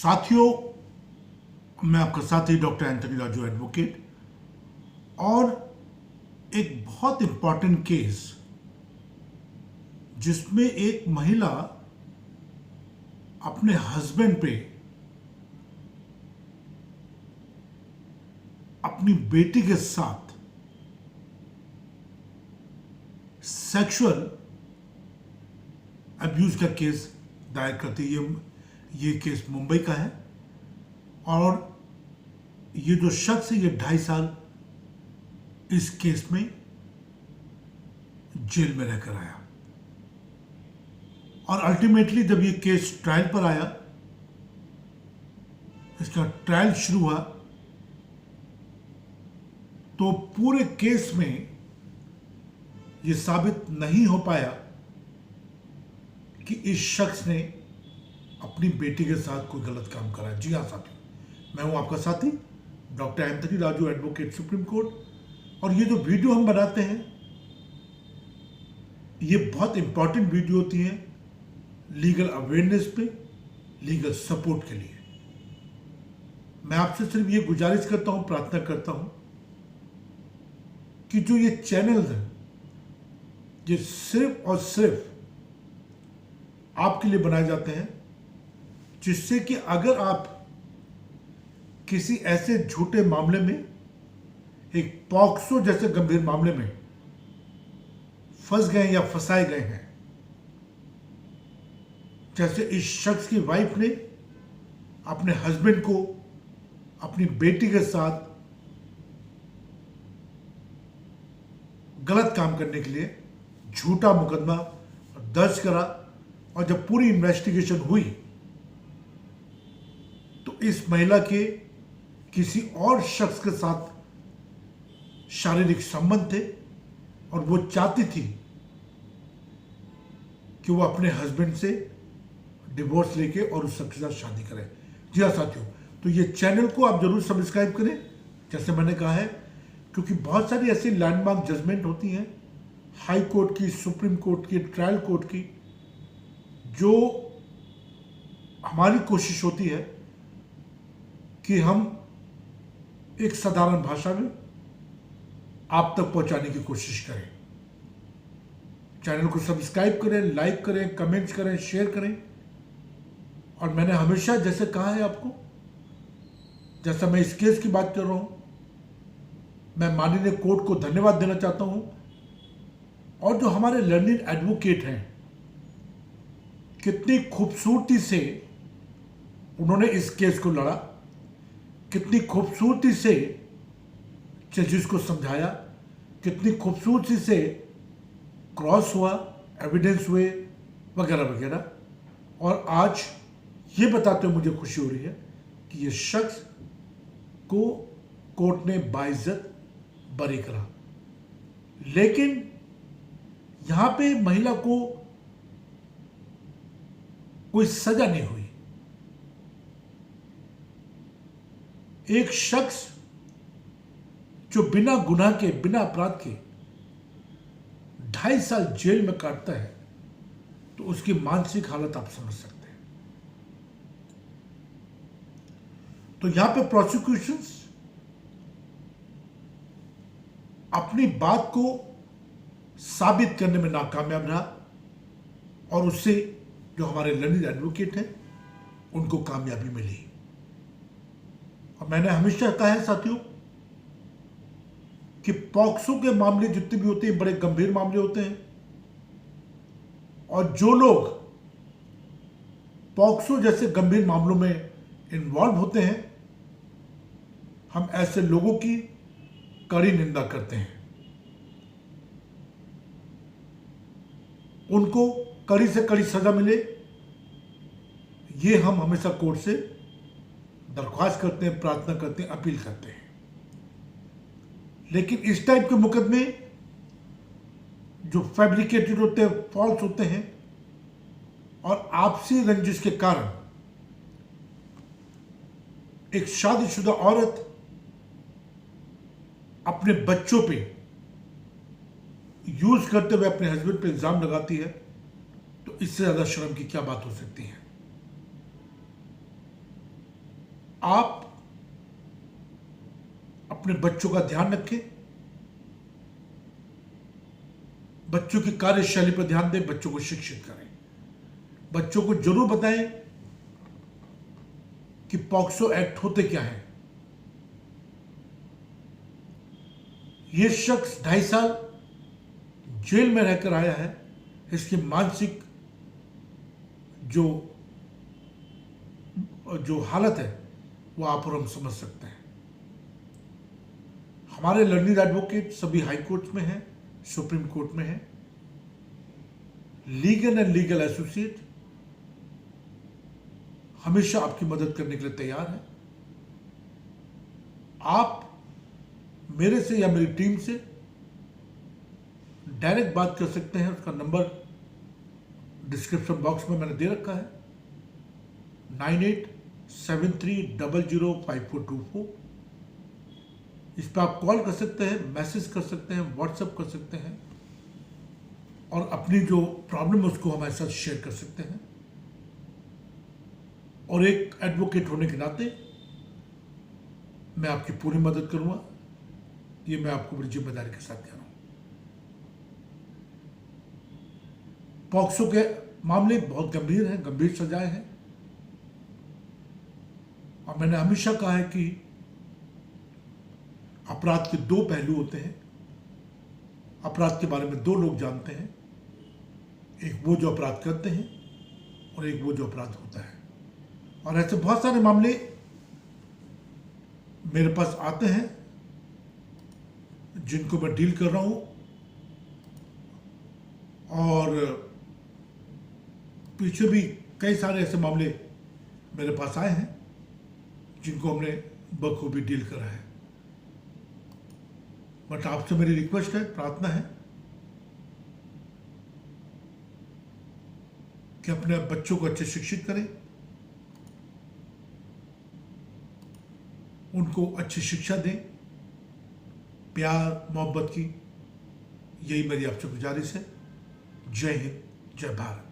साथियों, मैं आपका साथी डॉक्टर एंथनी राजू एडवोकेट और एक बहुत इंपॉर्टेंट केस जिसमें एक महिला अपने हस्बैंड पे अपनी बेटी के साथ सेक्सुअल अब्यूज का केस दायर करती है। ये केस मुंबई का है और ये जो शख्स है ये 2.5 साल इस केस में जेल में रहकर आया और अल्टीमेटली जब ये केस ट्रायल पर आया, इसका ट्रायल शुरू हुआ तो पूरे केस में ये साबित नहीं हो पाया कि इस शख्स ने अपनी बेटी के साथ कोई गलत काम करा है। जी हाँ साथियों, मैं हूं आपका साथी doctor Anthony Raju advocate supreme court. और ये जो वीडियो हम बनाते हैं ये बहुत इंपॉर्टेंट वीडियो होती है लीगल अवेयरनेस पे, लीगल सपोर्ट के लिए। मैं आपसे सिर्फ ये गुजारिश करता हूं, प्रार्थना करता हूं कि जो ये चैनल है ये सिर्फ और सिर्फ आपके लिए बनाए जाते हैं, जिससे कि अगर आप किसी ऐसे झूठे मामले में, एक पॉक्सो जैसे गंभीर मामले में फंस गए या फंसाए गए हैं, जैसे इस शख्स की वाइफ ने अपने हस्बैंड को अपनी बेटी के साथ गलत काम करने के लिए झूठा मुकदमा दर्ज करा और जब पूरी इन्वेस्टिगेशन हुई तो इस महिला के किसी और शख्स के साथ शारीरिक संबंध थे और वो चाहती थी कि वो अपने हस्बैंड से डिवोर्स लेके और उस शख्स के साथ शादी करें। जी हाँ साथियों, तो ये चैनल को आप जरूर सब्सक्राइब करें जैसे मैंने कहा है, क्योंकि बहुत सारी ऐसी लैंडमार्क जजमेंट होती हैं हाई कोर्ट की, सुप्रीम कोर्ट की, ट्रायल कोर्ट की, जो हमारी कोशिश होती है कि हम एक साधारण भाषा में आप तक पहुंचाने की कोशिश करें। चैनल को सब्सक्राइब करें, लाइक करें, कमेंट्स करें, शेयर करें। और मैंने हमेशा जैसे कहा है आपको, जैसा मैं इस केस की बात कर रहा हूं, मैं माननीय कोर्ट को धन्यवाद देना चाहता हूं और जो हमारे लर्निंग एडवोकेट हैं, कितनी खूबसूरती से उन्होंने इस केस को लड़ा, कितनी खूबसूरती से जजेस को समझाया, कितनी खूबसूरती से क्रॉस हुआ, एविडेंस हुए वगैरह वगैरह। और आज ये बताते हुए मुझे खुशी हो रही है कि ये शख्स को कोर्ट ने बाइज्जत बरी करा, लेकिन यहां पे महिला को कोई सजा नहीं हुई। एक शख्स जो बिना गुनाह के, बिना अपराध के 2.5 साल जेल में काटता है तो उसकी मानसिक हालत आप समझ सकते हैं। तो यहां पे प्रोसिक्यूशंस अपनी बात को साबित करने में नाकामयाब रहा और उससे जो हमारे लर्निंग एडवोकेट हैं उनको कामयाबी मिली। और मैंने हमेशा कहा है साथियों कि पॉक्सो के मामले जितने भी होते हैं बड़े गंभीर मामले होते हैं और जो लोग पॉक्सो जैसे गंभीर मामलों में इन्वॉल्व होते हैं, हम ऐसे लोगों की कड़ी निंदा करते हैं, उनको कड़ी से कड़ी सजा मिले, ये हम हमेशा कोर्ट से दरख्वास्त करते हैं, प्रार्थना करते हैं, अपील करते हैं। लेकिन इस टाइप के मुकदमे जो फैब्रिकेटेड होते हैं, फॉल्स होते हैं और आपसी रंजिश के कारण एक शादीशुदा औरत अपने बच्चों पे यूज करते हुए अपने हस्बैंड पे इल्जाम लगाती है, तो इससे ज्यादा शर्म की क्या बात हो सकती है। आप अपने बच्चों का ध्यान रखें, बच्चों की कार्यशैली पर ध्यान दें, बच्चों को शिक्षित करें, बच्चों को जरूर बताएं कि पॉक्सो एक्ट होते क्या है। यह शख्स 2.5 साल जेल में रहकर आया है, इसकी मानसिक जो हालत है वो आप और हम समझ सकते हैं। हमारे लर्निंग एडवोकेट सभी हाई कोर्ट में हैं, सुप्रीम कोर्ट में हैं, लीगल एंड लीगल एसोसिएट हमेशा आपकी मदद करने के लिए तैयार है। आप मेरे से या मेरी टीम से डायरेक्ट बात कर सकते हैं। उसका नंबर डिस्क्रिप्शन बॉक्स में मैंने दे रखा है, 9873005424। इस पर आप कॉल कर सकते हैं, मैसेज कर सकते हैं, व्हाट्सएप कर सकते हैं और अपनी जो प्रॉब्लम है उसको हमारे साथ शेयर कर सकते हैं। और एक एडवोकेट होने के नाते मैं आपकी पूरी मदद करूंगा, ये मैं आपको बड़ी जिम्मेदारी के साथ कह रहा हूं। पॉक्सो के मामले बहुत गंभीर हैं, गंभीर सजाएं हैं और मैंने हमेशा कहा है कि अपराध के 2 पहलू होते हैं। अपराध के बारे में 2 लोग जानते हैं, एक वो जो अपराध करते हैं और एक वो जो अपराध होता है। और ऐसे बहुत सारे मामले मेरे पास आते हैं जिनको मैं डील कर रहा हूं और पीछे भी कई सारे ऐसे मामले मेरे पास आए हैं जिनको हमने बखूबी डील करा है। बट आपसे मेरी रिक्वेस्ट है, प्रार्थना है कि अपने बच्चों को अच्छे शिक्षित करें, उनको अच्छी शिक्षा दें, प्यार मोहब्बत की, यही मेरी आपसे गुजारिश है। जय हिंद, जय भारत।